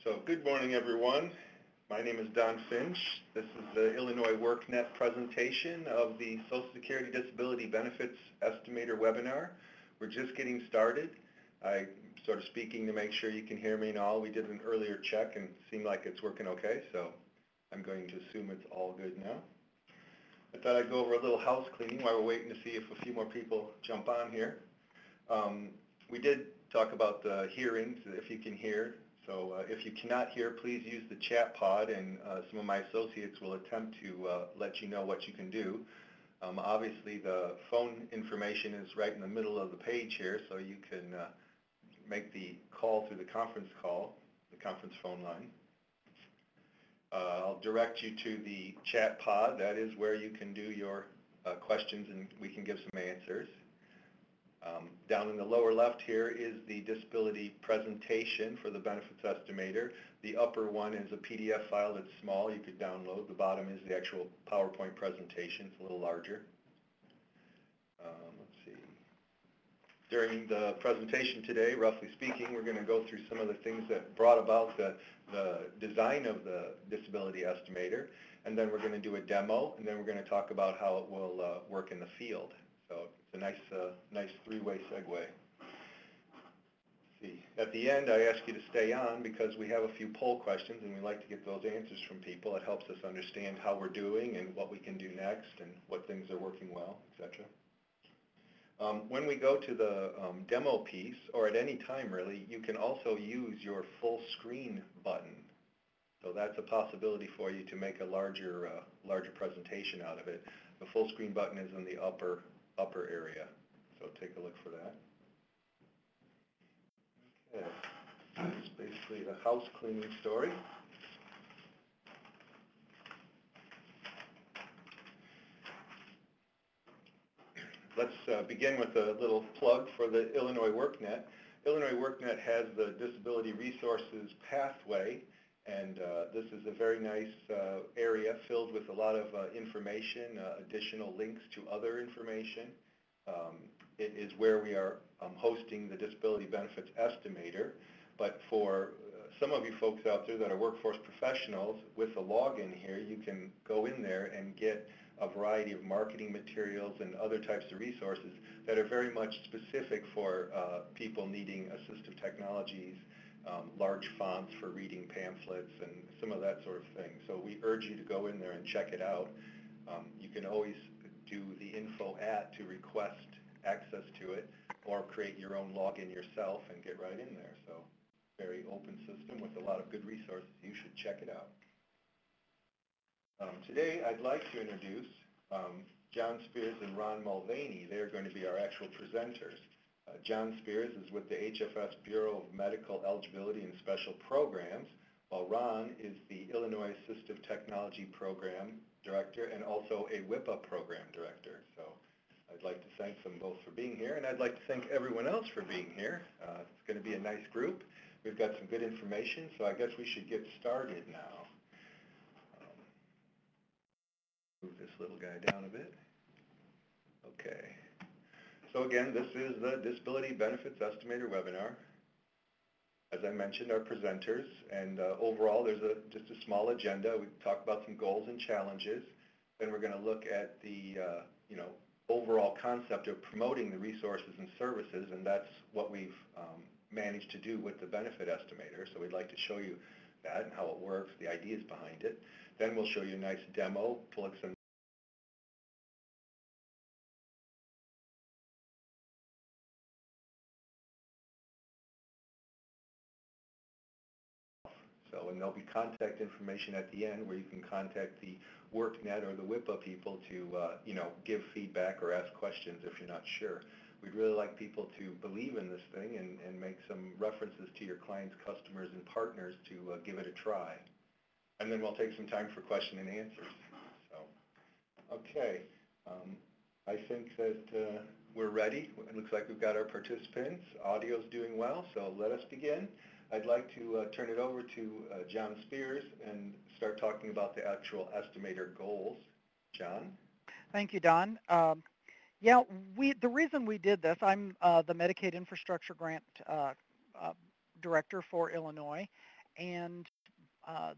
So good morning, everyone. My name is Don Finch. This is the Illinois workNet presentation of the Social Security Disability Benefits Estimator webinar. We're just getting started. I'm sort of speaking to make sure you can hear me and all. We did an earlier check and it seemed like it's working okay, so I'm going to assume it's all good now. I thought I'd go over a little house cleaning while we're waiting to see if a few more people jump on here. We did talk about the hearings, if you can hear. So if you cannot hear, please use the chat pod, and some of my associates will attempt to let you know what you can do. Obviously, the phone information is right in the middle of the page here, so you can make the call through the conference phone line. I'll direct you to the chat pod. That is where you can do your questions, and we can give some answers. Down in the lower left here is the disability presentation for the benefits estimator. The upper one is a PDF file that's small. You could download. The bottom is the actual PowerPoint presentation. It's a little larger. Let's see. During the presentation today, roughly speaking, we're going to go through some of the things that brought about the design of the disability estimator, and then we're going to do a demo, and then we're going to talk about how it will work in the field. So it's a nice three-way segue. Let's see. At the end, I ask you to stay on because we have a few poll questions, and we like to get those answers from people. It helps us understand how we're doing and what we can do next and what things are working well, etc. When we go to the demo piece, or at any time really, you can also use your full screen button. So that's a possibility for you to make a larger presentation out of it. The full screen button is in the upper area, so take a look for that. Okay, that's basically the house cleaning story. Let's begin with a little plug for the Illinois workNet. Illinois workNet has the Disability Resources Pathway, and this is a very nice area filled with a lot of information, additional links to other information. It is where we are hosting the Disability Benefits Estimator, but for some of you folks out there that are workforce professionals, with the login here, you can go in there and get a variety of marketing materials and other types of resources that are very much specific for people needing assistive technologies, large fonts for reading pamphlets, and some of that sort of thing. So we urge you to go in there and check it out. You can always do the info to request access to it, or create your own login yourself and get right in there. So very open system with a lot of good resources. You should check it out. Today I'd like to introduce John Spears and Ron Mulvaney. They're going to be our actual presenters. John Spears is with the HFS Bureau of Medical Eligibility and Special Programs, while Ron is the Illinois Assistive Technology Program Director and also a WIPA Program Director. So I'd like to thank them both for being here, and I'd like to thank everyone else for being here. It's going to be a nice group. We've got some good information, so I guess we should get started now. Move this little guy down a bit. Okay. So again, this is the Disability Benefits Estimator webinar. As I mentioned, our presenters, and overall there's just a small agenda. We talk about some goals and challenges. Then we're going to look at the overall concept of promoting the resources and services, and that's what we've managed to do with the benefit estimator. So we'd like to show you that and how it works, the ideas behind it. Then we'll show you a nice demo, pull up some and there'll be contact information at the end where you can contact the workNet or the WIPA people to give feedback or ask questions if you're not sure. We'd really like people to believe in this thing and make some references to your clients, customers, and partners to give it a try. And then we'll take some time for question and answers. So, okay. I think that we're ready. It looks like we've got our participants. Audio's doing well, so let us begin. I'd like to turn it over to John Spears and start talking about the actual estimator goals. John? Thank you, Don. Yeah, the reason we did this, I'm the Medicaid Infrastructure Grant Director for Illinois, and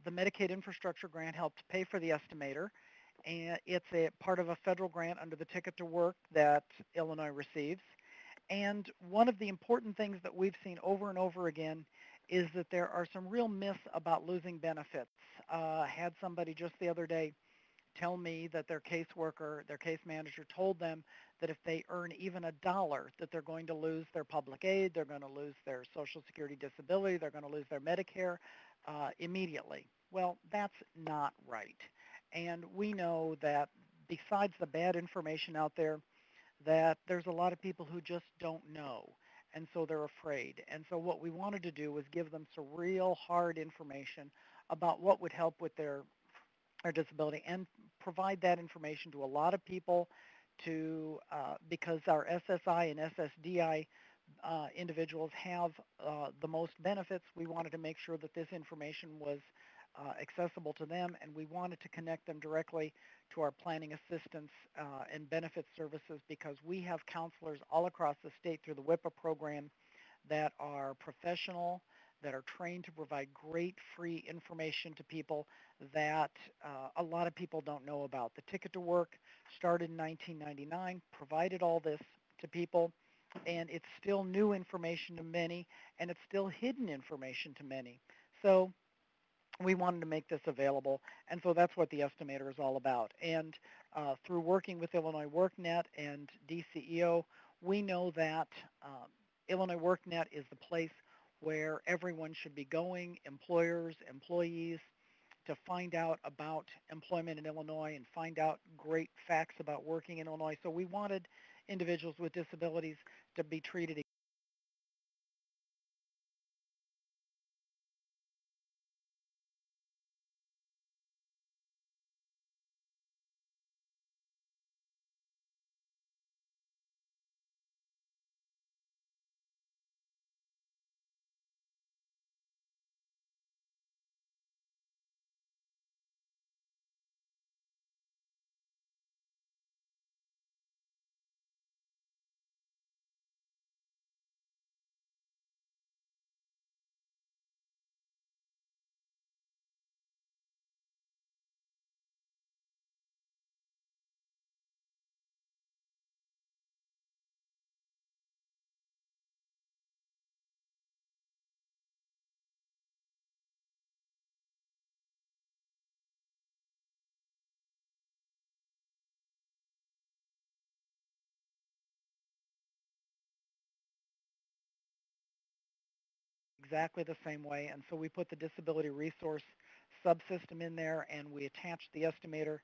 the Medicaid infrastructure grant helped pay for the estimator, and it's a part of a federal grant under the Ticket to Work that Illinois receives. And one of the important things that we've seen over and over again is that there are some real myths about losing benefits. Had somebody just the other day tell me that their caseworker, their case manager told them that if they earn even $1, that they're going to lose their public aid, they're going to lose their Social Security disability, they're going to lose their Medicare immediately. Well, that's not right. And we know that besides the bad information out there, that there's a lot of people who just don't know, and so they're afraid. And so what we wanted to do was give them some real hard information about what would help with their disability and provide that information to a lot of people to because our SSI and SSDI individuals have the most benefits. We wanted to make sure that this information was accessible to them, and we wanted to connect them directly to our planning assistance and benefits services because we have counselors all across the state through the WIPA program that are professional, that are trained to provide great free information to people that a lot of people don't know about. The Ticket to Work started in 1999, provided all this to people, and it's still new information to many, and it's still hidden information to many. So we wanted to make this available, and so that's what the estimator is all about. And through working with Illinois WorkNet and DCEO, we know that Illinois WorkNet is the place where everyone should be going, employers, employees, to find out about employment in Illinois and find out great facts about working in Illinois. So we wanted individuals with disabilities to be treated exactly the same way. And so we put the disability resource subsystem in there, and we attached the estimator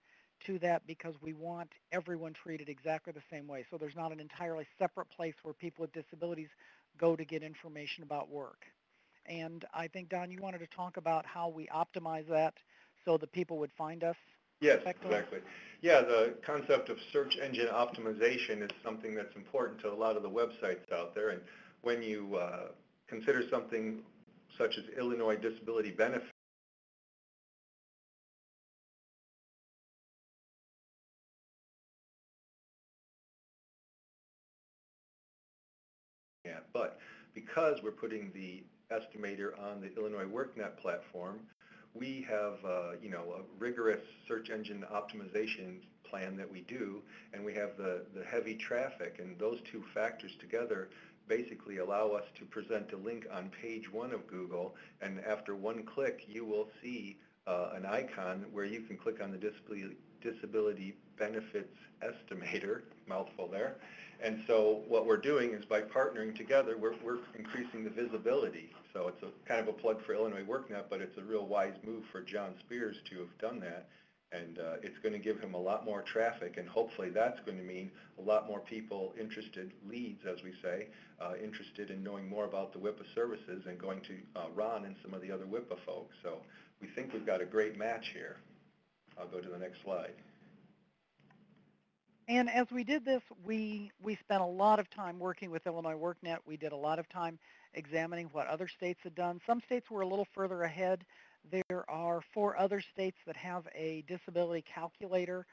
to that because we want everyone treated exactly the same way. So there's not an entirely separate place where people with disabilities go to get information about work. And I think, Don, you wanted to talk about how we optimize that so that people would find us Yes, effectively? exactly. Yeah, the concept of search engine optimization is something that's important to a lot of the websites out there. And when you consider something such as Illinois disability benefit, but because we're putting the estimator on the Illinois WorkNet platform, we have a rigorous search engine optimization plan that we do, and we have the heavy traffic, and those two factors together basically allow us to present a link on page 1 of Google, and after one click you will see an icon where you can click on the disability benefits estimator, mouthful there. And so what we're doing is by partnering together, we're increasing the visibility. So it's a kind of a plug for Illinois WorkNet, but it's a real wise move for John Spears to have done that. And it's going to give him a lot more traffic, and hopefully that's going to mean a lot more people interested, leads as we say, interested in knowing more about the WIPA services and going to Ron and some of the other WIPA folks. So we think we've got a great match here. I'll go to the next slide. And as we did this, we spent a lot of time working with Illinois WorkNet. We did a lot of time examining what other states had done. Some states were a little further ahead. There are 4 other states that have a disability calculator,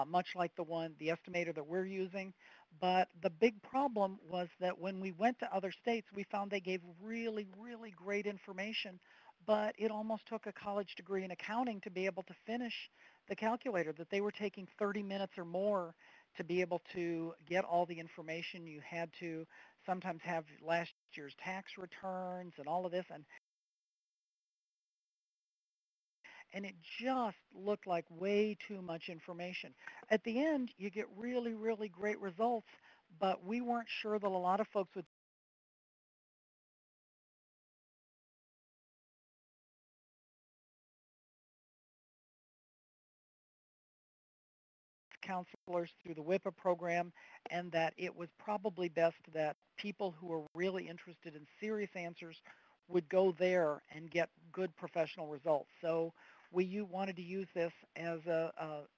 much like the estimator that we're using. But the big problem was that when we went to other states, we found they gave really, really great information, but it almost took a college degree in accounting to be able to finish the calculator, that they were taking 30 minutes or more to be able to get all the information. You had to sometimes have last year's tax returns and all of this, and it just looked like way too much information. At the end, you get really, really great results, but we weren't sure that a lot of folks would counselors through the WIPA program, and that it was probably best that people who are really interested in serious answers would go there and get good professional results. So we wanted to use this as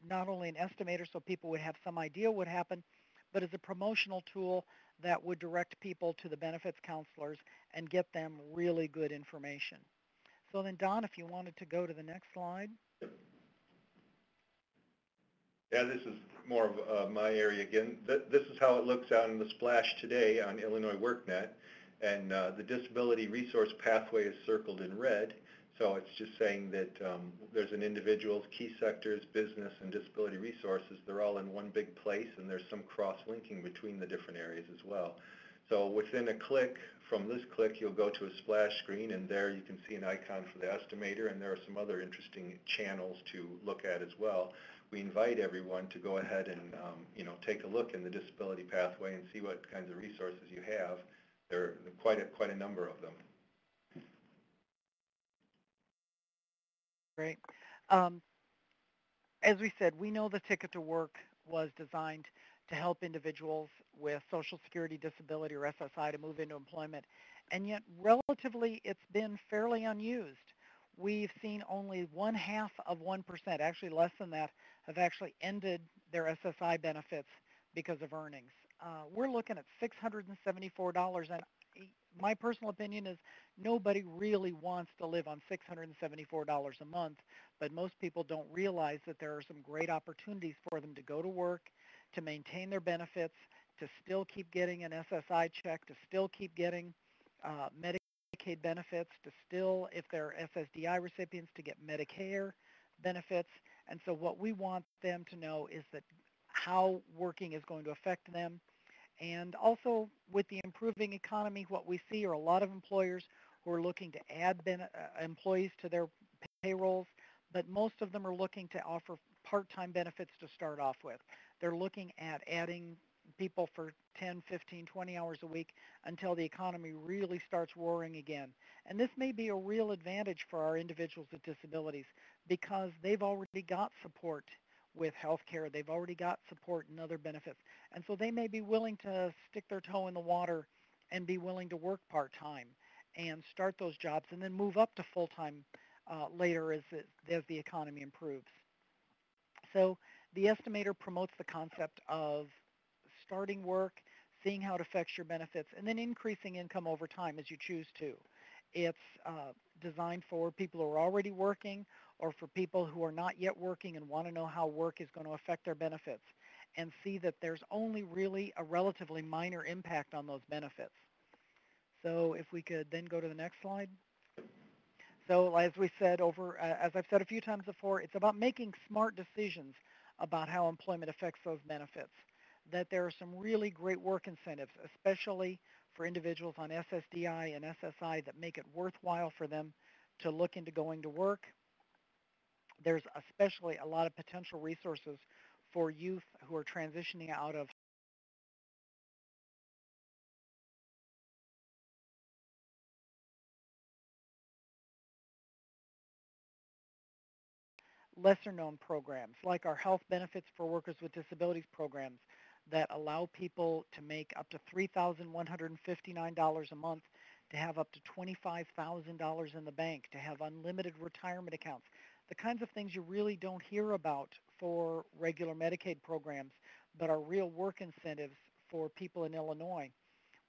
not only an estimator so people would have some idea what happened, but as a promotional tool that would direct people to the benefits counselors and get them really good information. So then, Don, if you wanted to go to the next slide. Yeah, this is more of my area again. This is how it looks out in the splash today on Illinois WorkNet. And the disability resource pathway is circled in red. So it's just saying that there's an individual's key sectors, business, and disability resources. They're all in one big place, and there's some cross-linking between the different areas as well. So within a click, from this click, you'll go to a splash screen, and there you can see an icon for the estimator, and there are some other interesting channels to look at as well. We invite everyone to go ahead and take a look in the disability pathway and see what kinds of resources you have. There are quite a number of them. Great. As we said, we know the Ticket to Work was designed to help individuals with Social Security disability or SSI to move into employment, and yet relatively it's been fairly unused. We've seen only 0.5%, actually less than that, have actually ended their SSI benefits because of earnings. We're looking at $674, and my personal opinion is nobody really wants to live on $674 a month, but most people don't realize that there are some great opportunities for them to go to work, to maintain their benefits, to still keep getting an SSI check, to still keep getting Medicaid benefits, to still, if they're SSDI recipients, to get Medicare benefits. And so what we want them to know is that how working is going to affect them. And also with the improving economy, what we see are a lot of employers who are looking to add employees to their payrolls, but most of them are looking to offer part-time benefits to start off with. They're looking at adding people for 10, 15, 20 hours a week until the economy really starts roaring again. And this may be a real advantage for our individuals with disabilities because they've already got support with health care. They've already got support and other benefits. And so they may be willing to stick their toe in the water and be willing to work part-time and start those jobs and then move up to full-time later as the economy improves. So the estimator promotes the concept of starting work, seeing how it affects your benefits, and then increasing income over time as you choose to. It's designed for people who are already working or for people who are not yet working and want to know how work is going to affect their benefits and see that there's only really a relatively minor impact on those benefits. So if we could then go to the next slide. So as we said as I've said a few times before, it's about making smart decisions about how employment affects those benefits. That there are some really great work incentives, especially for individuals on SSDI and SSI, that make it worthwhile for them to look into going to work. There's especially a lot of potential resources for youth who are transitioning out of lesser known programs like our health benefits for workers with disabilities programs that allow people to make up to $3,159 a month, to have up to $25,000 in the bank, to have unlimited retirement accounts, the kinds of things you really don't hear about for regular Medicaid programs, but are real work incentives for people in Illinois.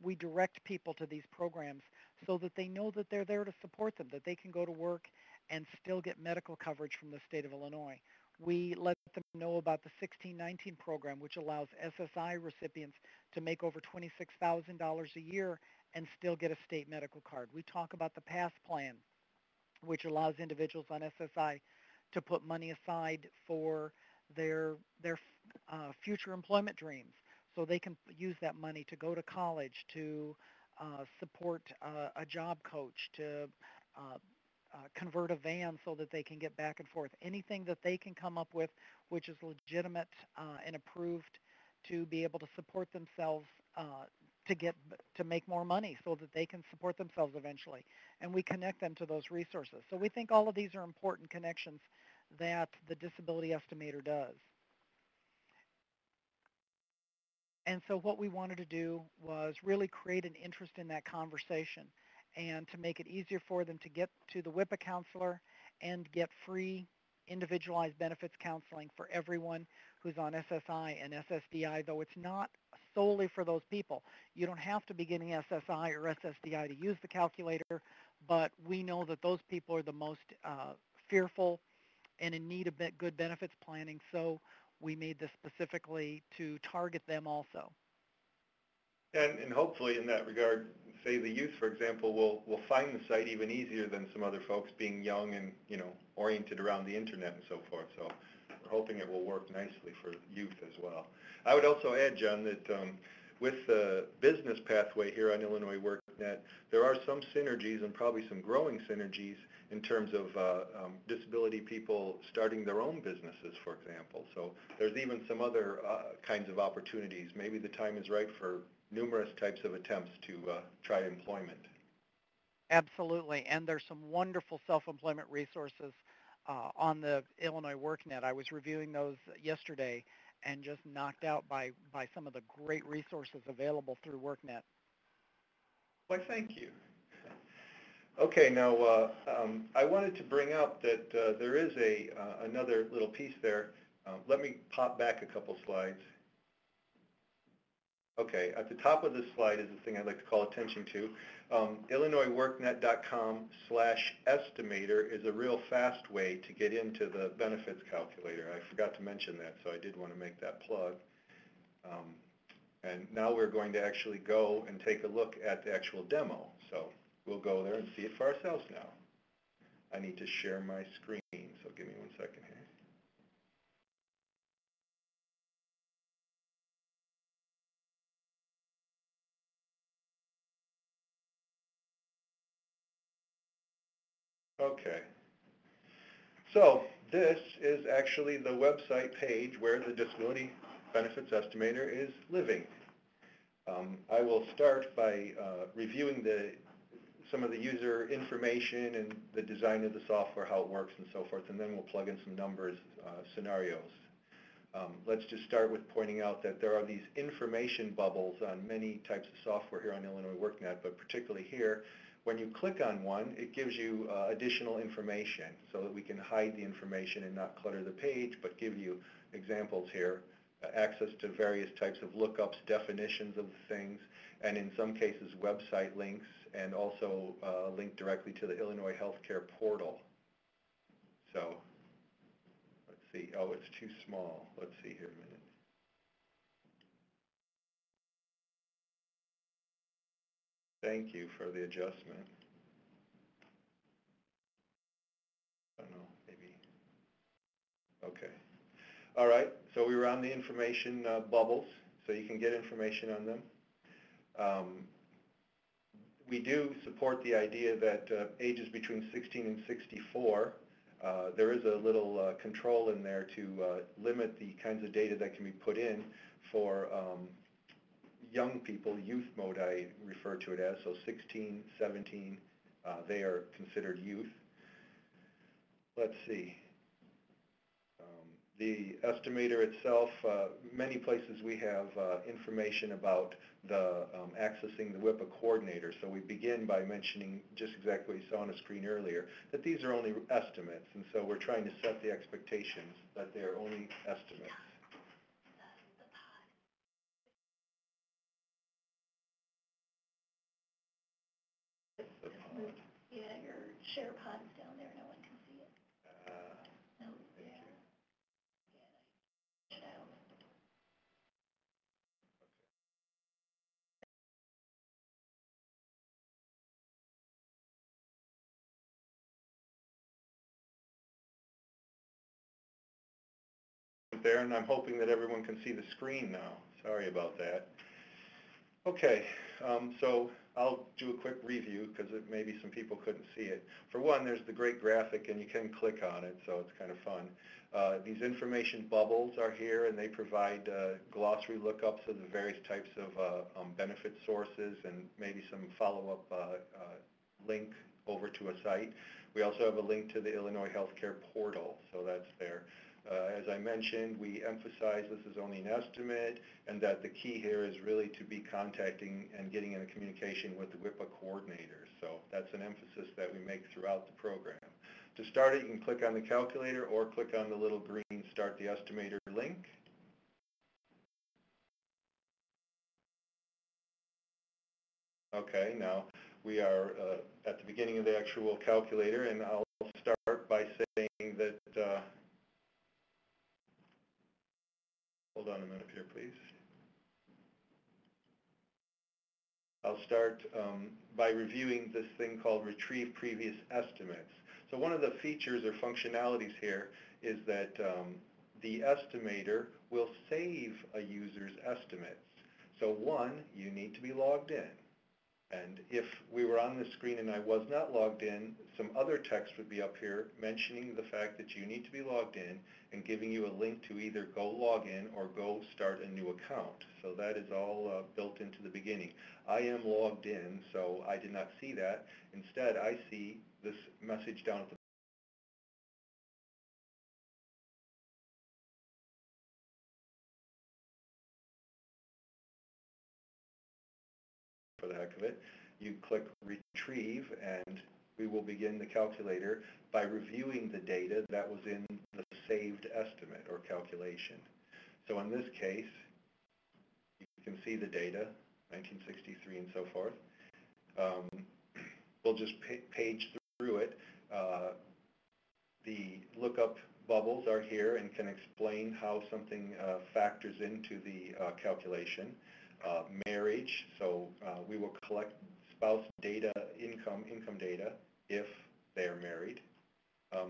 We direct people to these programs so that they know that they're there to support them, that they can go to work and still get medical coverage from the state of Illinois. We let them know about the 1619 program, which allows SSI recipients to make over $26,000 a year and still get a state medical card. We talk about the PASS plan, which allows individuals on SSI to put money aside for their future employment dreams. So they can use that money to go to college, to support a job coach, to uh, convert a van so that they can get back and forth. Anything that they can come up with which is legitimate and approved to be able to support themselves to get to make more money so that they can support themselves eventually. And we connect them to those resources. So we think all of these are important connections that the disability estimator does. And so what we wanted to do was really create an interest in that conversation and to make it easier for them to get to the WIPA counselor and get free individualized benefits counseling for everyone who's on SSI and SSDI, though it's not solely for those people. You don't have to be getting SSI or SSDI to use the calculator, but we know that those people are the most fearful and in need of good benefits planning, so we made this specifically to target them also. And hopefully in that regard, say the youth, for example, will find the site even easier than some other folks being young and, oriented around the internet and so forth. So we're hoping it will work nicely for youth as well. I would also add, John, that with the business pathway here on Illinois WorkNet, there are some synergies and probably some growing synergies in terms of disability people starting their own businesses, for example. So there's even some other kinds of opportunities. Maybe the time is right for numerous types of attempts to try employment. Absolutely, and there's some wonderful self-employment resources on the Illinois WorkNet. I was reviewing those yesterday and just knocked out by some of the great resources available through WorkNet. Why, thank you. Okay, now I wanted to bring up that there is another little piece there. Let me pop back a couple slides. Okay, at the top of this slide is the thing I'd like to call attention to. IllinoisWorkNet.com/estimator is a real fast way to get into the benefits calculator. I forgot to mention that, so I did want to make that plug. And now we're going to actually go and take a look at the actual demo. So we'll go there and see it for ourselves now. I need to share my screen, so give me 1 second here. Okay. So this is actually the website page where the Disability Benefits Estimator is living. I will start by reviewing some of the user information and the design of the software, how it works and so forth, and then we'll plug in some numbers, scenarios. Let's just start with pointing out that there are these information bubbles on many types of software here on Illinois WorkNet, but particularly here, when you click on one, it gives you additional information so that we can hide the information and not clutter the page, but give you examples here, access to various types of lookups, definitions of things, and in some cases website links, and also a link directly to the Illinois Healthcare Portal. So let's see. Oh, it's too small. Let's see here a minute. Thank you for the adjustment. I don't know, maybe. Okay. All right, so we were on the information bubbles, so you can get information on them. We do support the idea that ages between 16 and 64, there is a little control in there to limit the kinds of data that can be put in for young people, youth mode I refer to it as, so 16, 17, they are considered youth. Let's see. The estimator itself, many places we have information about the accessing the WIPA coordinator. So we begin by mentioning just exactly what you saw on the screen earlier, that these are only estimates. And so we're trying to set the expectations that they are only estimates. Yeah, your share pod's down there, no one can see it. No, yeah. Yeah, no. there, and I'm hoping that everyone can see the screen now. Sorry about that. Okay, so I'll do a quick review because maybe some people couldn't see it. For one, there's the great graphic, and you can click on it, so it's kind of fun. These information bubbles are here, and they provide glossary lookups of the various types of benefit sources and maybe some follow-up link over to a site. We also have a link to the Illinois Healthcare Portal, so that's there. As I mentioned, we emphasize this is only an estimate and that the key here is really to be contacting and getting in a communication with the WIPA coordinators. So that's an emphasis that we make throughout the program. To start it, you can click on the calculator or click on the little green Start the Estimator link. Okay, now we are at the beginning of the actual calculator, and I'll start by saying that hold on a minute here, please. I'll start by reviewing this thing called Retrieve Previous Estimates. So one of the features or functionalities here is that the estimator will save a user's estimates. So one, you need to be logged in. And if we were on the screen and I was not logged in, some other text would be up here mentioning the fact that you need to be logged in and giving you a link to either go log in or go start a new account. So that is all built into the beginning. I am logged in, so I did not see that. Instead, I see this message down at the for the heck of it. You click Retrieve, and we will begin the calculator by reviewing the data that was in the saved estimate or calculation. So in this case, you can see the data, 1963 and so forth. We'll just page through it. The lookup bubbles are here and can explain how something factors into the calculation. Marriage, so we will collect spouse data, income data, if they are married.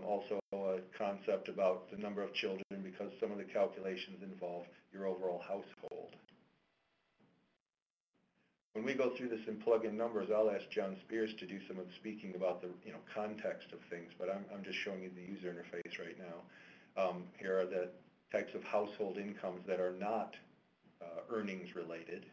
Also a concept about the number of children because some of the calculations involve your overall household. When we go through this and plug in numbers, I'll ask John Spears to do some of the speaking about the context of things, but I'm just showing you the user interface right now. Here are the types of household incomes that are not earnings related.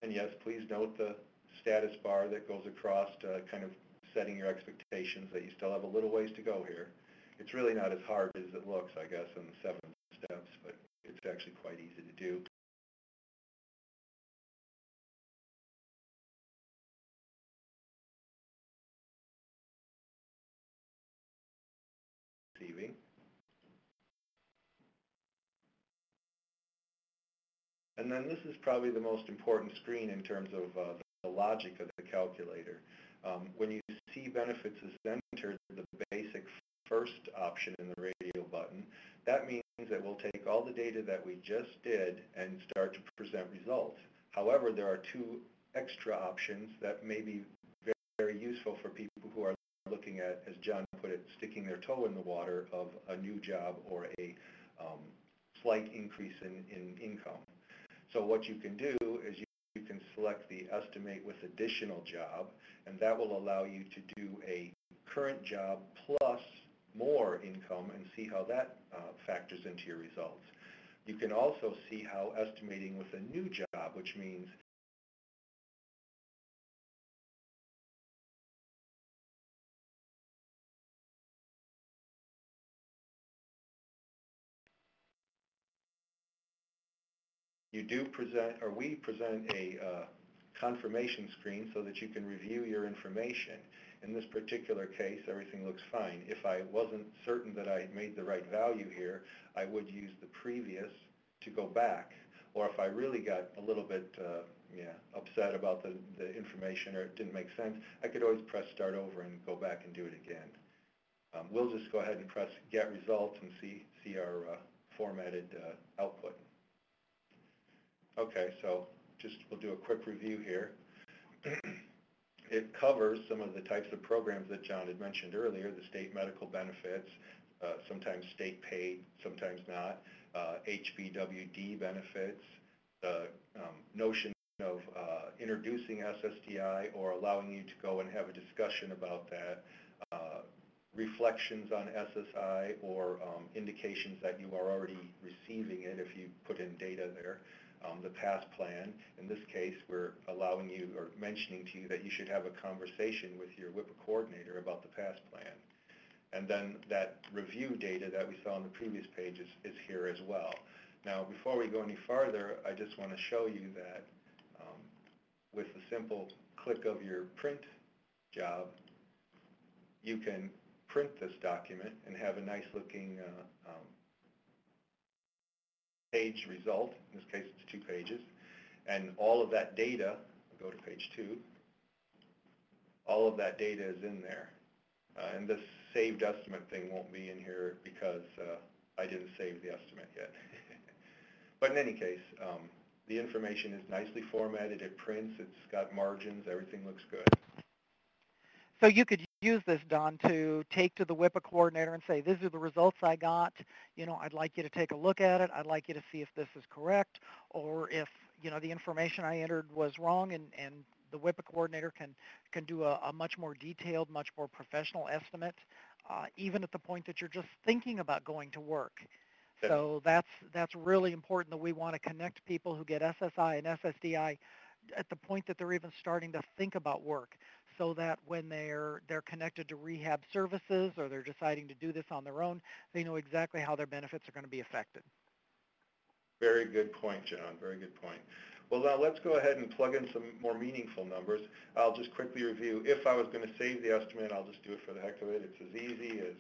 And yes, please note the status bar that goes across to kind of setting your expectations that you still have a little ways to go here. It's really not as hard as it looks, I guess, in the 7 steps, but it's actually quite easy to do. Receiving. And then this is probably the most important screen in terms of the logic of the calculator. When you see benefits as entered, the basic first option in the radio button, that means that we'll take all the data that we just did and start to present results. However, there are 2 extra options that may be very, very useful for people who are looking at, as John put it, sticking their toe in the water of a new job or a slight increase in income. So what you can do is you can select the Estimate with Additional Job, and that will allow you to do a current job plus more income and see how that factors into your results. You can also see how estimating with a new job, which means you do present, or we present a confirmation screen so that you can review your information. In this particular case, everything looks fine. If I wasn't certain that I made the right value here, I would use the previous to go back. Or if I really got a little bit upset about the information or it didn't make sense, I could always press Start Over and go back and do it again. We'll just go ahead and press Get Results and see our formatted output. Okay, so we'll do a quick review here. It covers some of the types of programs that John had mentioned earlier, the state medical benefits, sometimes state paid, sometimes not, HBWD benefits, the notion of introducing SSDI or allowing you to go and have a discussion about that, reflections on SSI or indications that you are already receiving it if you put in data there. The past plan, in this case, we're allowing you or mentioning to you that you should have a conversation with your WIPA coordinator about the past plan. And then that review data that we saw on the previous page is here as well. Now, before we go any farther, I just want to show you that with the simple click of your print job, you can print this document and have a nice looking page result. In this case, it's 2 pages. And all of that data, I'll go to page 2, all of that data is in there. And this saved estimate thing won't be in here because I didn't save the estimate yet. But in any case, the information is nicely formatted, it prints, it's got margins, everything looks good. So you could use this, Don, to take to the WIPA coordinator and say, these are the results I got. You know, I'd like you to take a look at it. I'd like you to see if this is correct, or if, you know, the information I entered was wrong, and the WIPA coordinator can do a much more detailed, much more professional estimate, even at the point that you're just thinking about going to work. So that's really important, that we want to connect people who get SSI and SSDI at the point that they're even starting to think about work, so that when they're connected to rehab services or they're deciding to do this on their own, they know exactly how their benefits are going to be affected. Very good point, John. Very good point. Well, now let's go ahead and plug in some more meaningful numbers. I'll just quickly review. If I was going to save the estimate, I'll just do it for the heck of it. It's as easy as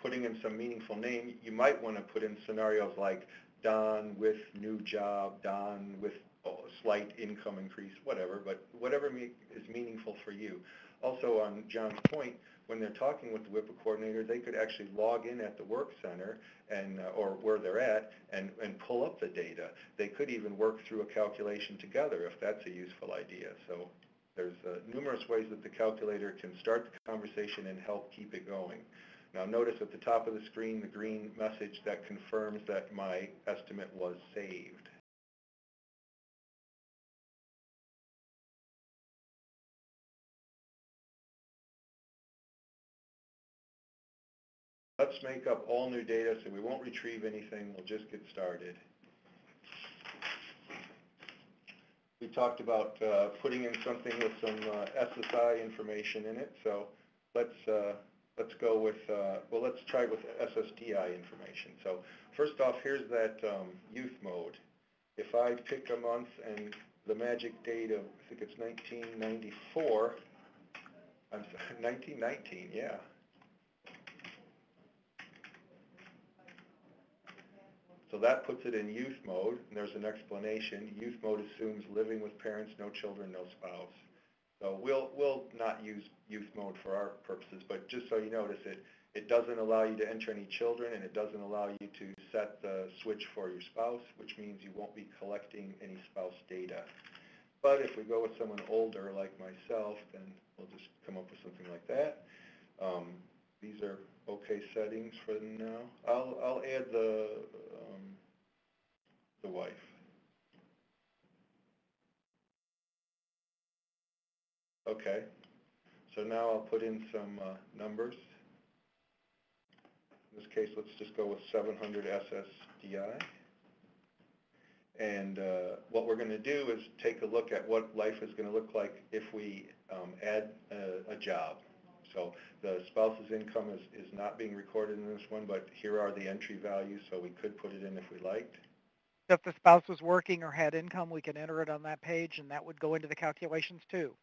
putting in some meaningful name. You might want to put in scenarios like Don with new job, Don with a slight income increase, whatever, but whatever is meaningful for you. Also, on John's point, when they're talking with the WIPA coordinator, they could actually log in at the work center and or where they're at and pull up the data. They could even work through a calculation together if that's a useful idea. So there's numerous ways that the calculator can start the conversation and help keep it going. Now notice at the top of the screen the green message that confirms that my estimate was saved. Let's make up all new data, so we won't retrieve anything, we'll just get started. We talked about putting in something with some SSI information in it, so let's go with, well, let's try with SSDI information. So first off, here's that youth mode. If I pick a month and the magic date of, I think it's 1994, I'm sorry, 1919, yeah. So that puts it in youth mode, and there's an explanation. Youth mode assumes living with parents, no children, no spouse. So we'll not use youth mode for our purposes, but just so you notice it, it doesn't allow you to enter any children, and it doesn't allow you to set the switch for your spouse, which means you won't be collecting any spouse data. But if we go with someone older like myself, then we'll just come up with something like that. These are okay settings for now. I'll add the wife. Okay, so now I'll put in some numbers. In this case, let's just go with 700 SSDI. And what we're going to do is take a look at what life is going to look like if we add a job. So the spouse's income is not being recorded in this one, but here are the entry values, so we could put it in if we liked. If the spouse was working or had income, we can enter it on that page, and that would go into the calculations too.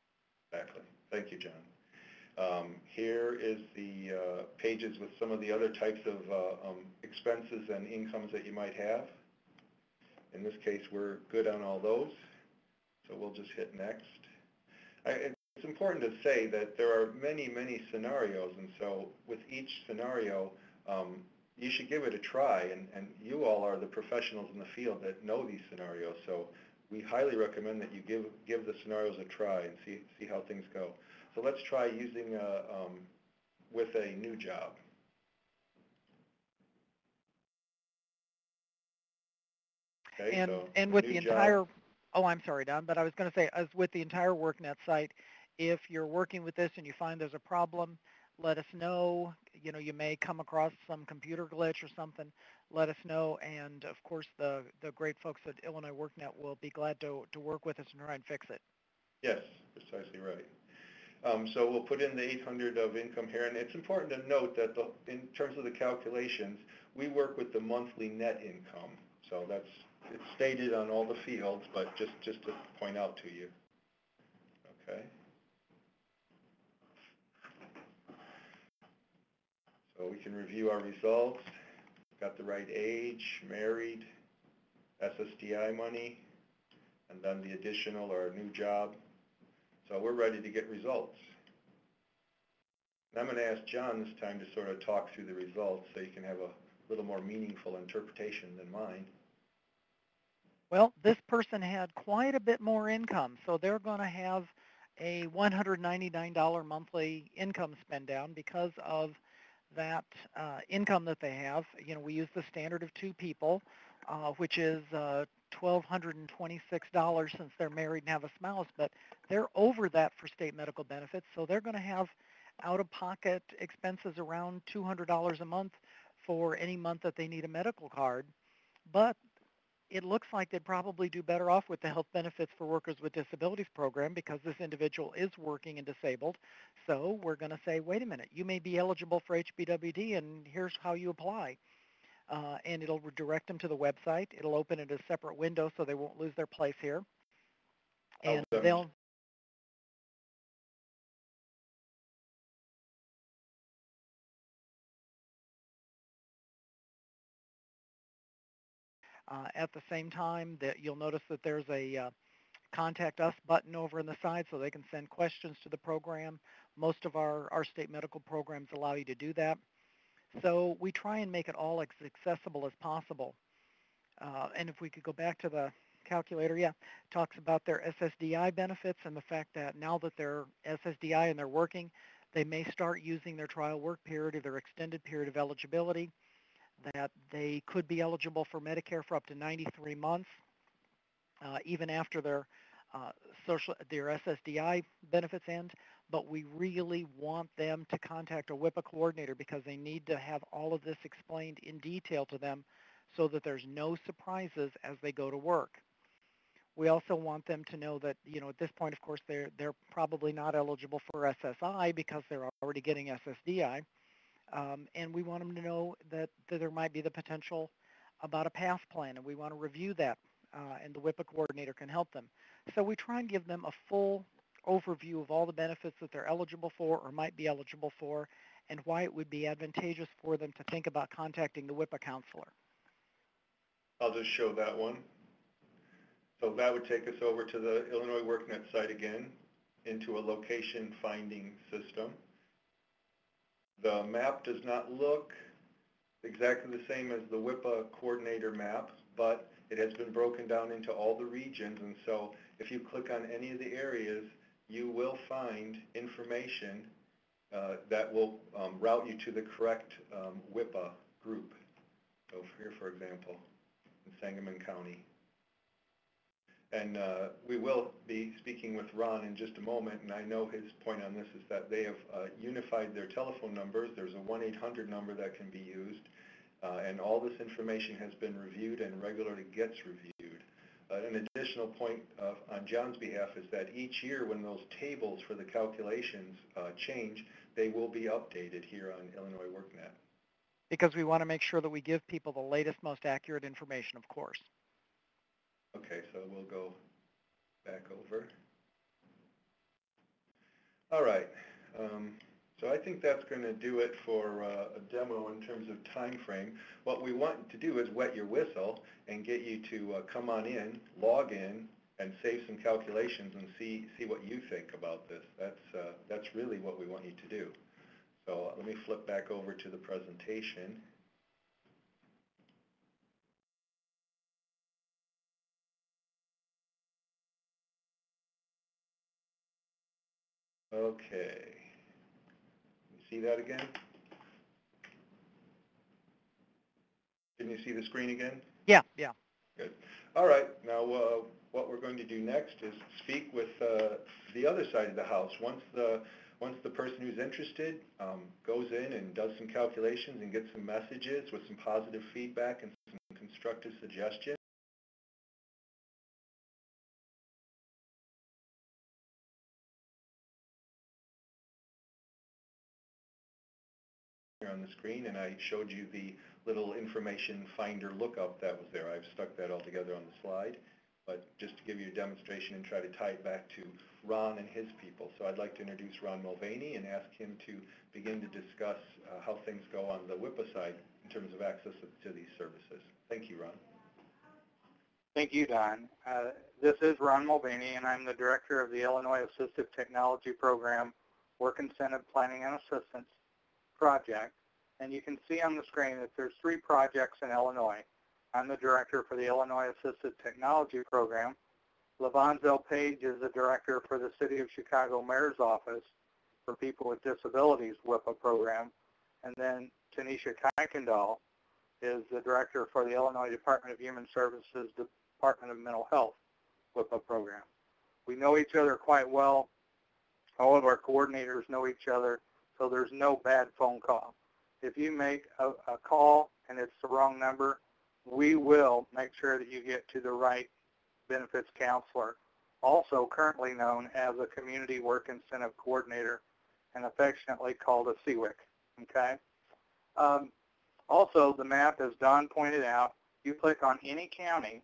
Exactly. Thank you, John. Here is the pages with some of the other types of expenses and incomes that you might have. In this case, we're good on all those, so we'll just hit next. It's important to say that there are many, many scenarios, and so with each scenario, you should give it a try, and you all are the professionals in the field that know these scenarios, so we highly recommend that you give the scenarios a try and see how things go. So let's try using with a new job. Okay, so And a with new the job. entire, oh, I'm sorry, Don, but I was going to say, as with the entire workNet site, if you're working with this and you find there's a problem, let us know. You know, you may come across some computer glitch or something. Let us know, and of course, the great folks at Illinois WorkNet will be glad to work with us and try and fix it. Yes, precisely right. So we'll put in the 800 of income here, and it's important to note that in terms of the calculations, we work with the monthly net income. So it's stated on all the fields, but just to point out to you. Okay. So we can review our results. Got the right age, married, SSDI money, and then the additional or new job. So we're ready to get results. And I'm going to ask John this time to sort of talk through the results so you can have a little more meaningful interpretation than mine. Well, this person had quite a bit more income, so they're going to have a $199 monthly income spend down because of that income that they have. You know, we use the standard of 2 people, which is $1,226 since they're married and have a spouse, but they're over that for state medical benefits, so they're going to have out-of-pocket expenses around $200 a month for any month that they need a medical card. But it looks like they'd probably do better off with the Health Benefits for Workers with Disabilities program because this individual is working and disabled. So we're going to say, wait a minute, you may be eligible for HBWD, and here's how you apply. And it'll redirect them to the website. It'll open it as a separate window so they won't lose their place here. And they'll... at the same time, that you'll notice that there's a contact us button over on the side so they can send questions to the program. Most of our state medical programs allow you to do that. So we try and make it all as accessible as possible. And if we could go back to the calculator, yeah, it talks about their SSDI benefits and the fact that now that they're SSDI and they're working, they may start using their trial work period or their extended period of eligibility, that they could be eligible for Medicare for up to 93 months, even after their SSDI benefits end. But we really want them to contact a WIPA coordinator because they need to have all of this explained in detail to them so that there's no surprises as they go to work. We also want them to know that, you know, at this point, of course, they're probably not eligible for SSI because they're already getting SSDI. And we want them to know that there might be the potential about a PATH plan, and we want to review that, and the WIPA coordinator can help them. So we try and give them a full overview of all the benefits that they're eligible for or might be eligible for, and why it would be advantageous for them to think about contacting the WIPA counselor. I'll just show that one. So that would take us over to the Illinois WorkNet site again, into a location finding system. The map does not look exactly the same as the WIPA coordinator map, but it has been broken down into all the regions, and so if you click on any of the areas, you will find information that will route you to the correct WIPA group. So here, for example, in Sangamon County. And we will be speaking with Ron in just a moment, and I know his point on this is that they have unified their telephone numbers. There's a 1-800 number that can be used, and all this information has been reviewed and regularly gets reviewed. An additional point on John's behalf is that each year when those tables for the calculations change, they will be updated here on Illinois WorkNet. Because we want to make sure that we give people the latest, most accurate information, of course. Okay, so we'll go back over. All right, so I think that's going to do it for a demo in terms of time frame. What we want to do is wet your whistle and get you to come on in, log in, and save some calculations and see what you think about this. That's really what we want you to do. So let me flip back over to the presentation. Okay. You see that again? Can you see the screen again? Yeah. Good. All right, now what we're going to do next is speak with the other side of the house. Once the person who's interested goes in and does some calculations and gets some messages with some positive feedback and some constructive suggestions, on the screen, and I showed you the little information finder lookup that was there. I've stuck that all together on the slide, but just to give you a demonstration and try to tie it back to Ron and his people. So I'd like to introduce Ron Mulvaney and ask him to begin to discuss how things go on the WIPA side in terms of access to these services. Thank you, Ron. Thank you, Don. This is Ron Mulvaney, and I'm the director of the Illinois Assistive Technology Program Work Incentive Planning and Assistance project. And you can see on the screen that there's 3 projects in Illinois. I'm the director for the Illinois Assistive Technology Program. Lavonzel Page is the director for the City of Chicago Mayor's Office for People with Disabilities WIPA program. And then Tanisha Kuykendall is the director for the Illinois Department of Human Services Department of Mental Health WIPA program. We know each other quite well. All of our coordinators know each other, so there's no bad phone call. If you make a call and it's the wrong number, we will make sure that you get to the right benefits counselor, also currently known as a Community Work Incentive Coordinator and affectionately called a CWIC, okay? Also, the map, as Don pointed out, you click on any county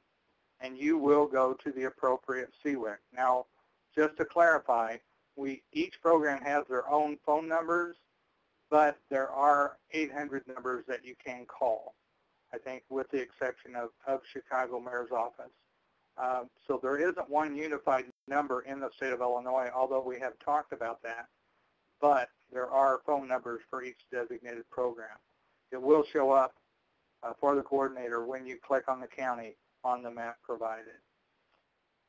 and you will go to the appropriate CWIC. Now, just to clarify, each program has their own phone numbers, but there are 800 numbers that you can call, I think, with the exception of Chicago Mayor's Office. So there isn't one unified number in the state of Illinois, although we have talked about that, but there are phone numbers for each designated program. It will show up for the coordinator when you click on the county on the map provided.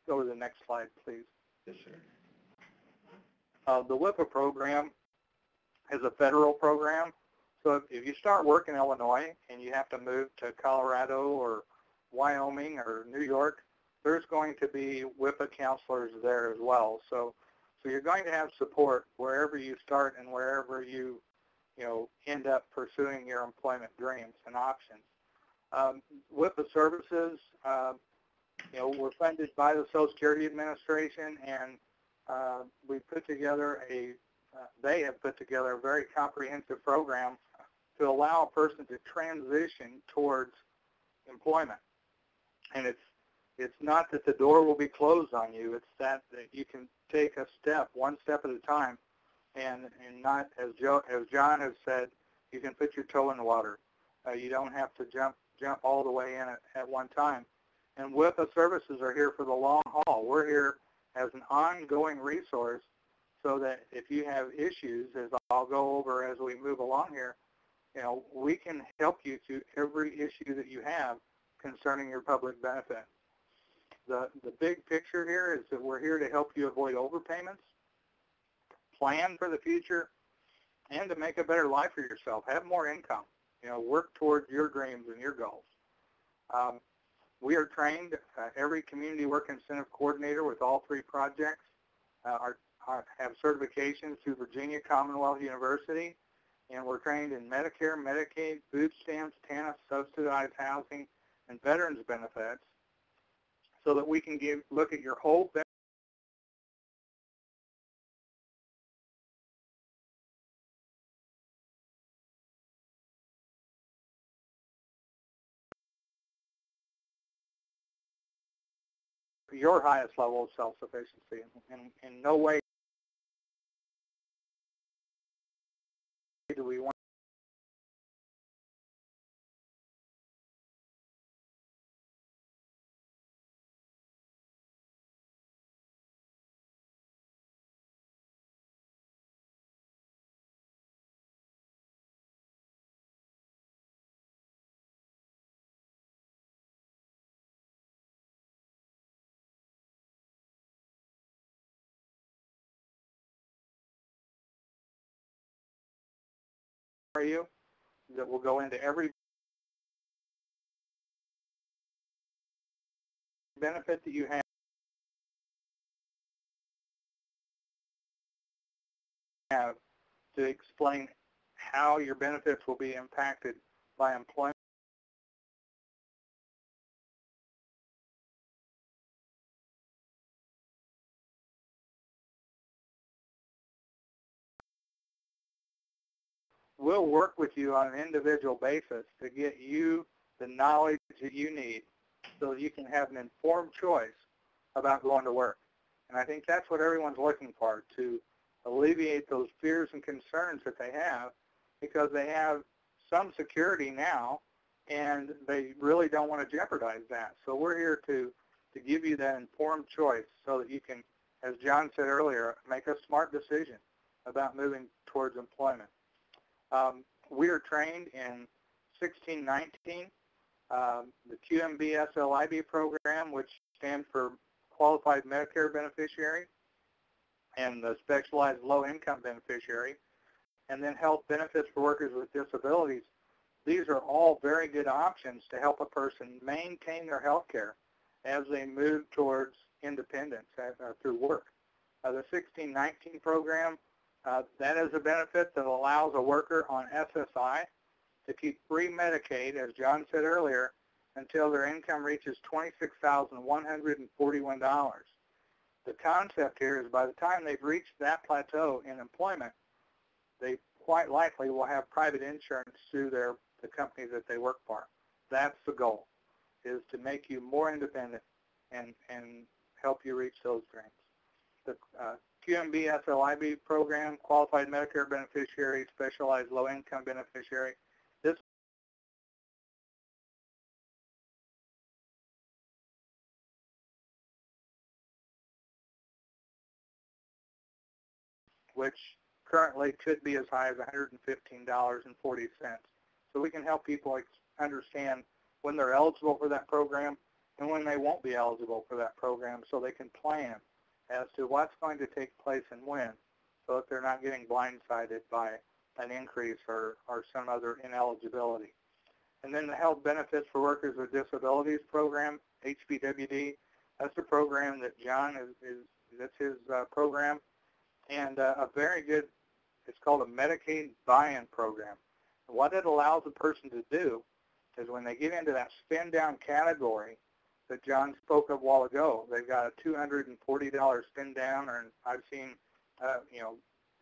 Go to the next slide, please. Yes, sir. The WIPA program is a federal program. So if you start work in Illinois and you have to move to Colorado or Wyoming or New York, there's going to be WIPA counselors there as well. So you're going to have support wherever you start and wherever you end up pursuing your employment dreams and options. WIPA services, we're funded by the Social Security Administration, and we put together they have put together a very comprehensive program to allow a person to transition towards employment. And it's not that the door will be closed on you, it's that you can take one step at a time, and not, as John has said, you can put your toe in the water. You don't have to jump all the way in at one time. And WIPA services are here for the long haul. We're here as an ongoing resource so that if you have issues, as I'll go over as we move along here, we can help you through every issue that you have concerning your public benefit. The big picture here is that we're here to help you avoid overpayments, plan for the future, and to make a better life for yourself. Have more income. Work towards your dreams and your goals. We are trained, every community work incentive coordinator with all 3 projects have certifications through Virginia Commonwealth University, and we're trained in Medicare, Medicaid, food stamps, TANF, subsidized housing, and veterans benefits, so that we can look at your whole your highest level of self-sufficiency. In no way do we want you that will go into every benefit that you have to explain how your benefits will be impacted by employment. We'll work with you on an individual basis to get you the knowledge that you need so that you can have an informed choice about going to work. And I think that's what everyone's looking for, to alleviate those fears and concerns that they have, because they have some security now and they really don't want to jeopardize that. So we're here to give you that informed choice so that you can, as John said earlier, make a smart decision about moving towards employment. We are trained in 1619, the QMB-SLIB program, which stands for Qualified Medicare Beneficiary, and the Specialized Low Income Beneficiary, and then Health Benefits for Workers with Disabilities. These are all very good options to help a person maintain their health care as they move towards independence through work. The 1619 program, that is a benefit that allows a worker on SSI to keep free Medicaid, as John said earlier, until their income reaches $26,141. The concept here is by the time they've reached that plateau in employment, they quite likely will have private insurance through the company that they work for. That's the goal, is to make you more independent and help you reach those dreams. The QMB-SLIB program, Qualified Medicare Beneficiary, Specialized Low Income Beneficiary. This which currently could be as high as $115.40. So we can help people understand when they're eligible for that program and when they won't be eligible for that program, so they can plan as to what's going to take place and when, so that they're not getting blindsided by an increase or some other ineligibility. And then the Health Benefits for Workers with Disabilities program, HBWD, that's the program that John that's his program. And a very good, it's called a Medicaid buy-in program. And what it allows a person to do is when they get into that spin-down category that John spoke of a while ago, they've got a $240 spin-down, or I've seen, $1,000,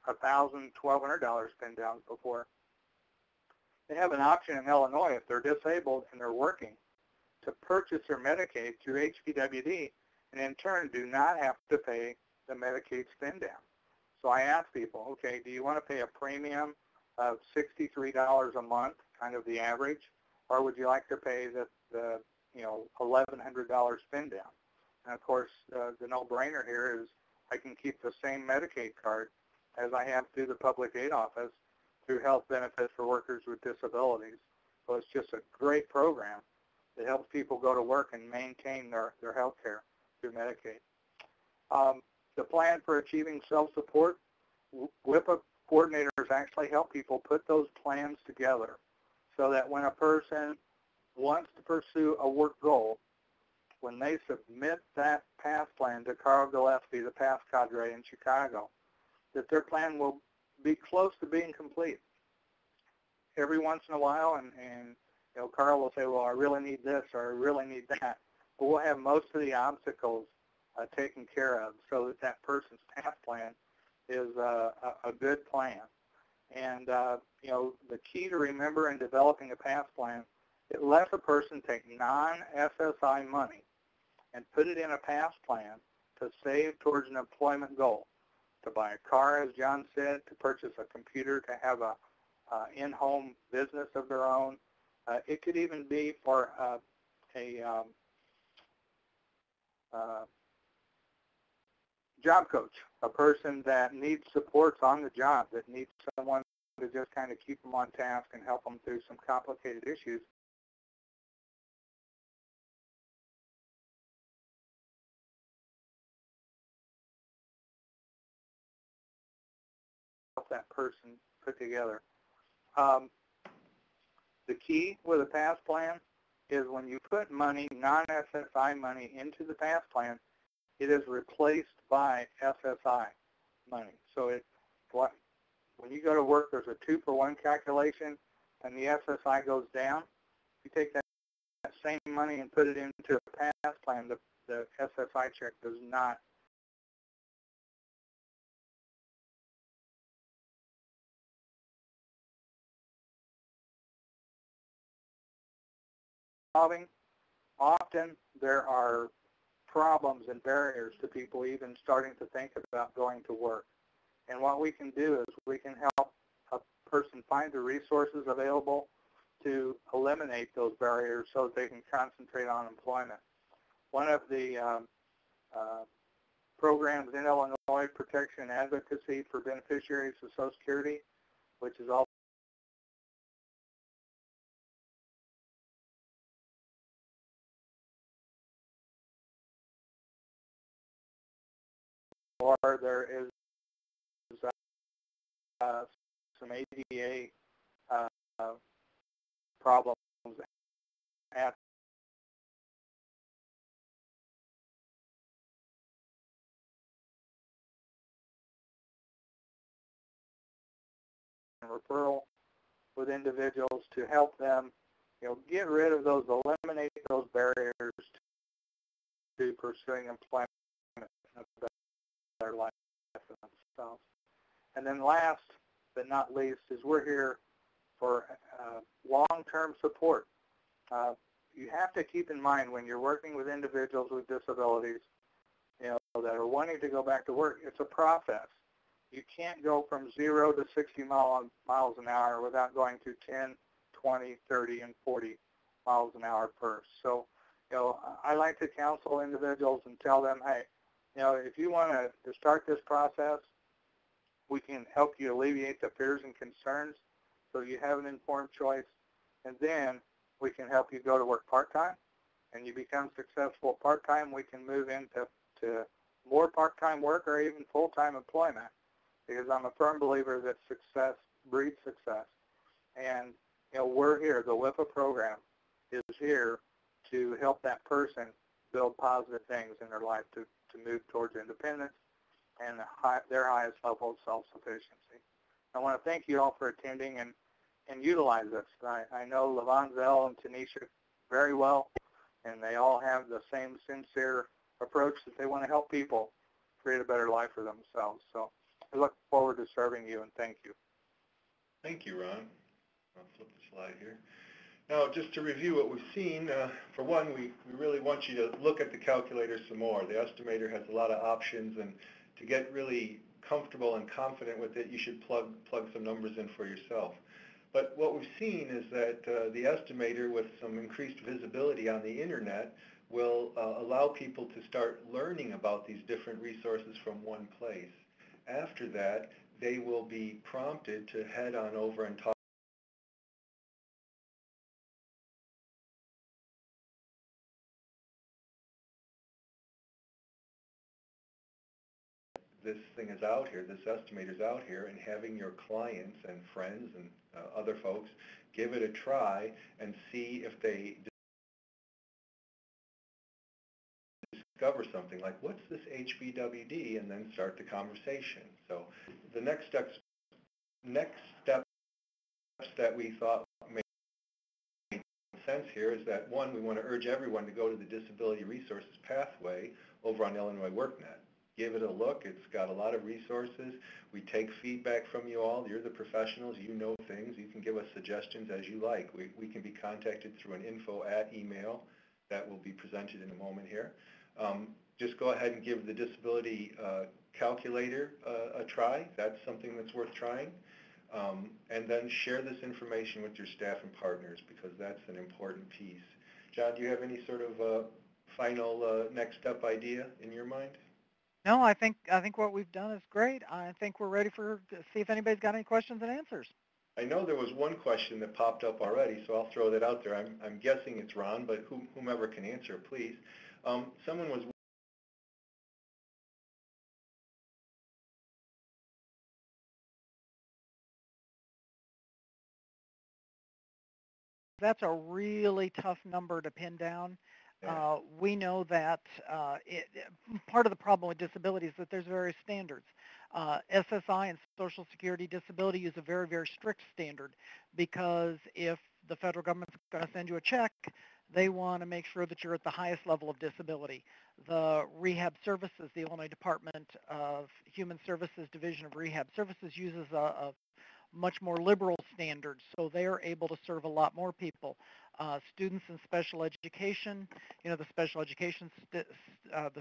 $1,200 spin-downs before. They have an option in Illinois, if they're disabled and they're working, to purchase their Medicaid through HBWD, and in turn do not have to pay the Medicaid spin-down. So I ask people, okay, do you want to pay a premium of $63 a month, kind of the average, or would you like to pay the $1,100 spin down? And of course, the no-brainer here is I can keep the same Medicaid card as I have through the public aid office through Health Benefits for Workers with Disabilities. So it's just a great program that helps people go to work and maintain their health care through Medicaid. The plan for achieving self-support, WIPA coordinators actually help people put those plans together so that when a person wants to pursue a work goal, when they submit that path plan to Carl Gillespie, the path cadre in Chicago, that their plan will be close to being complete. Every once in a while, and Carl will say, well, I really need this or I really need that. But we'll have most of the obstacles taken care of so that person's path plan is a good plan. And, the key to remember in developing a path plan, it lets a person take non-SSI money and put it in a path plan to save towards an employment goal, to buy a car, as John said, to purchase a computer, to have a in-home business of their own. It could even be for a job coach, a person that needs supports on the job, that needs someone to just kind of keep them on task and help them through some complicated issues. Help that person put together. The key with a path plan is when you put money, non-SSI money, into the PASS plan, it is replaced by SSI money. So when you go to work, there's a 2-for-1 calculation, and the SSI goes down. You take that same money and put it into a PASS plan, the SSI check does not often there are problems and barriers to people even starting to think about going to work. And what we can do is we can help a person find the resources available to eliminate those barriers so that they can concentrate on employment. One of the programs in Illinois, Protection and Advocacy for Beneficiaries of Social Security, which is also or there is some ADA problems at referral with individuals to help them, get rid of those, eliminate those barriers to pursuing employment and a better life for themselves. And then last but not least is we're here for long-term support. You have to keep in mind when you're working with individuals with disabilities, that are wanting to go back to work, it's a process. You can't go from 0 to 60 miles an hour without going to 10, 20, 30, and 40 miles an hour first. So, I like to counsel individuals and tell them, hey, if you want to start this process, we can help you alleviate the fears and concerns so you have an informed choice. And then we can help you go to work part-time. And you become successful part-time, we can move into more part-time work or even full-time employment, because I'm a firm believer that success breeds success. And, we're here, the WIPA program is here to help that person build positive things in their life to move towards independence and their highest level of self-sufficiency. I want to thank you all for attending and utilize this. I know Lavanzel and Tanisha very well, and they all have the same sincere approach that they want to help people create a better life for themselves. So I look forward to serving you, and thank you. Thank you, Ron. I'll flip the slide here. Now, just to review what we've seen, for one, we really want you to look at the calculator some more. The Estimator has a lot of options, and to get really comfortable and confident with it, you should plug some numbers in for yourself. But what we've seen is that the Estimator, with some increased visibility on the internet, will allow people to start learning about these different resources from one place. After that, they will be prompted to head on over and talk. This thing is out here, this Estimator's out here, and having your clients and friends and other folks give it a try and see if they discover something like, what's this HBWD, and then start the conversation. So the next steps that we thought made sense here is that, one, we want to urge everyone to go to the Disability Resources Pathway over on Illinois WorkNet. Give it a look. It's got a lot of resources. We take feedback from you all. You're the professionals. You know things. You can give us suggestions as you like. We can be contacted through an info@email that will be presented in a moment here. Just go ahead and give the disability calculator a try. That's something that's worth trying. And then share this information with your staff and partners, because that's an important piece. John, do you have any sort of final next step idea in your mind? No, I think what we've done is great. I think we're ready to see if anybody's got any questions and answers. I know there was one question that popped up already, so I'll throw that out there. I'm guessing it's Ron, but whomever can answer, please. Someone was that's a really tough number to pin down. Yeah. We know that part of the problem with disability is that there's various standards. SSI and Social Security Disability use a very, very strict standard because if the federal government's going to send you a check, they want to make sure that you're at the highest level of disability. The Rehab Services, the Illinois Department of Human Services Division of Rehab Services uses a much more liberal standards, so they are able to serve a lot more people. Students in special education, the special education, the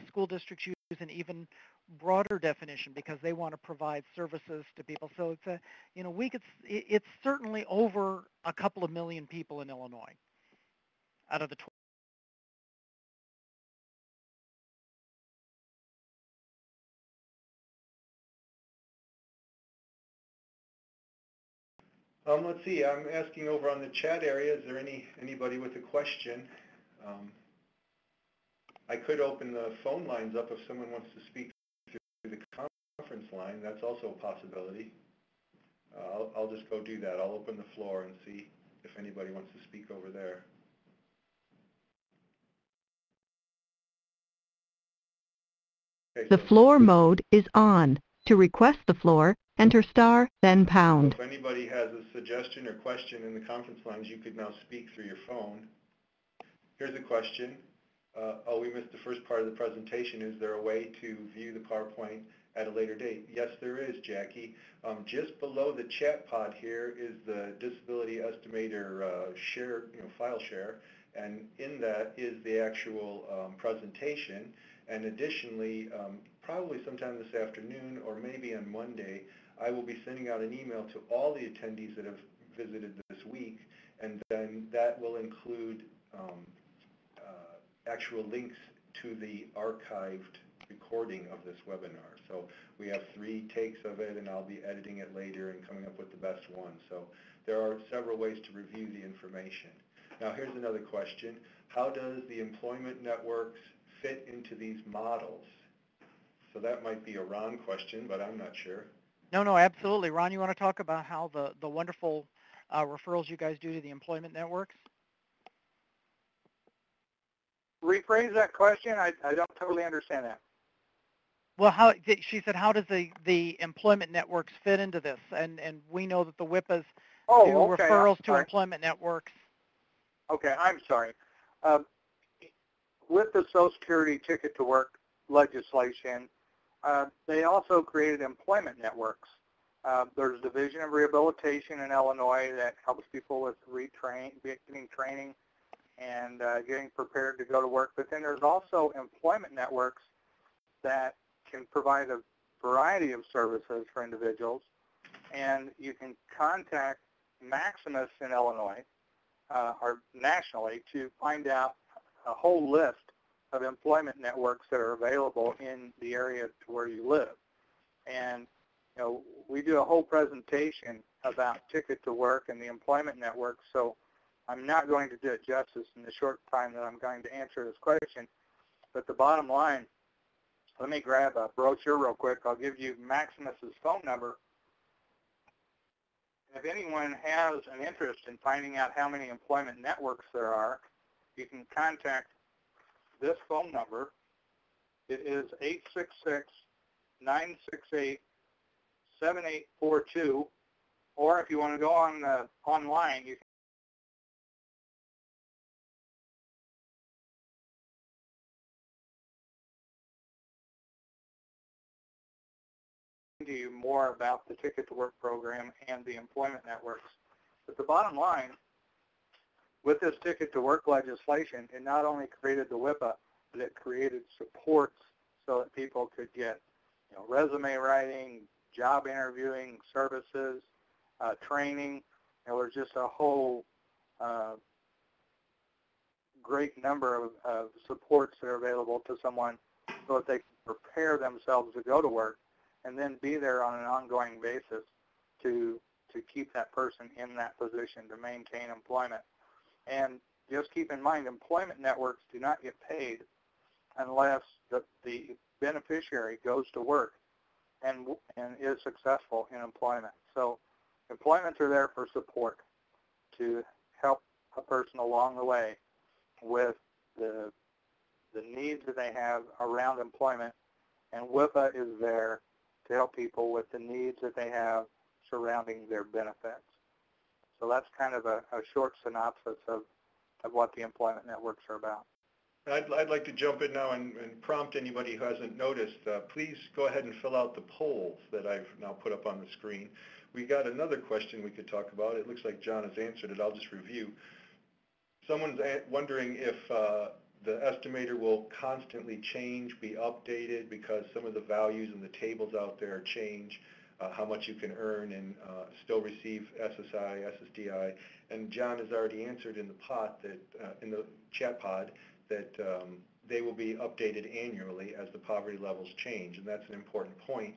school districts use an even broader definition because they want to provide services to people. So it's it's certainly over a couple of million people in Illinois out of the Let's see. I'm asking over on the chat area. Is there anybody with a question? I could open the phone lines up if someone wants to speak through the conference line. That's also a possibility. I'll just go do that. I'll open the floor and see if anybody wants to speak over there. Okay, the floor mode is on. To request the floor, enter star, then pound. If anybody has a suggestion or question in the conference lines, you could now speak through your phone. Here's a question. We missed the first part of the presentation. Is there a way to view the PowerPoint at a later date? Yes, there is, Jackie. Just below the chat pod here is the Disability Estimator share, file share, and in that is the actual presentation. And additionally, probably sometime this afternoon or maybe on Monday, I will be sending out an email to all the attendees that have visited this week, and then that will include actual links to the archived recording of this webinar. So we have 3 takes of it, and I'll be editing it later and coming up with the best one. So there are several ways to review the information. Now here's another question. How does the employment networks fit into these models? So that might be a Ron question, but I'm not sure. No, absolutely. Ron, you want to talk about how the wonderful referrals you guys do to the employment networks? Rephrase that question. I don't totally understand that. Well, she said, how does the employment networks fit into this? And we know that the WIPAs do referrals to employment networks. Okay, I'm sorry. With the Social Security Ticket to Work legislation, they also created employment networks. There's a Division of Rehabilitation in Illinois that helps people with getting training and getting prepared to go to work. But then there's also employment networks that can provide a variety of services for individuals. And you can contact Maximus in Illinois or nationally to find out a whole list of employment networks that are available in the area to where you live. And we do a whole presentation about Ticket to Work and the employment network, so I'm not going to do it justice in the short time that I'm going to answer this question. But the bottom line, let me grab a brochure real quick. I'll give you Maximus's phone number. If anyone has an interest in finding out how many employment networks there are, you can contact this phone number. It is 866-968-7842, or if you want to go on online, you can tell you more about the Ticket to Work program and the employment networks. But the bottom line, with this Ticket to Work legislation, it not only created the WIPA, but it created supports so that people could get resume writing, job interviewing services, training. There's just a whole great number of supports that are available to someone so that they can prepare themselves to go to work and then be there on an ongoing basis to keep that person in that position to maintain employment. And just keep in mind, employment networks do not get paid unless the beneficiary goes to work and is successful in employment. So employments are there for support to help a person along the way with the needs that they have around employment, and WIPA is there to help people with the needs that they have surrounding their benefits. So that's kind of a short synopsis of what the employment networks are about. I'd like to jump in now and prompt anybody who hasn't noticed, please go ahead and fill out the polls that I've now put up on the screen. We got another question we could talk about. It looks like John has answered it. I'll just review. Someone's wondering if the estimator will constantly change, be updated, because some of the values in the tables out there change, how much you can earn and still receive SSI, SSDI. And John has already answered in the pot that, in the chat pod, that they will be updated annually as the poverty levels change, and that's an important point.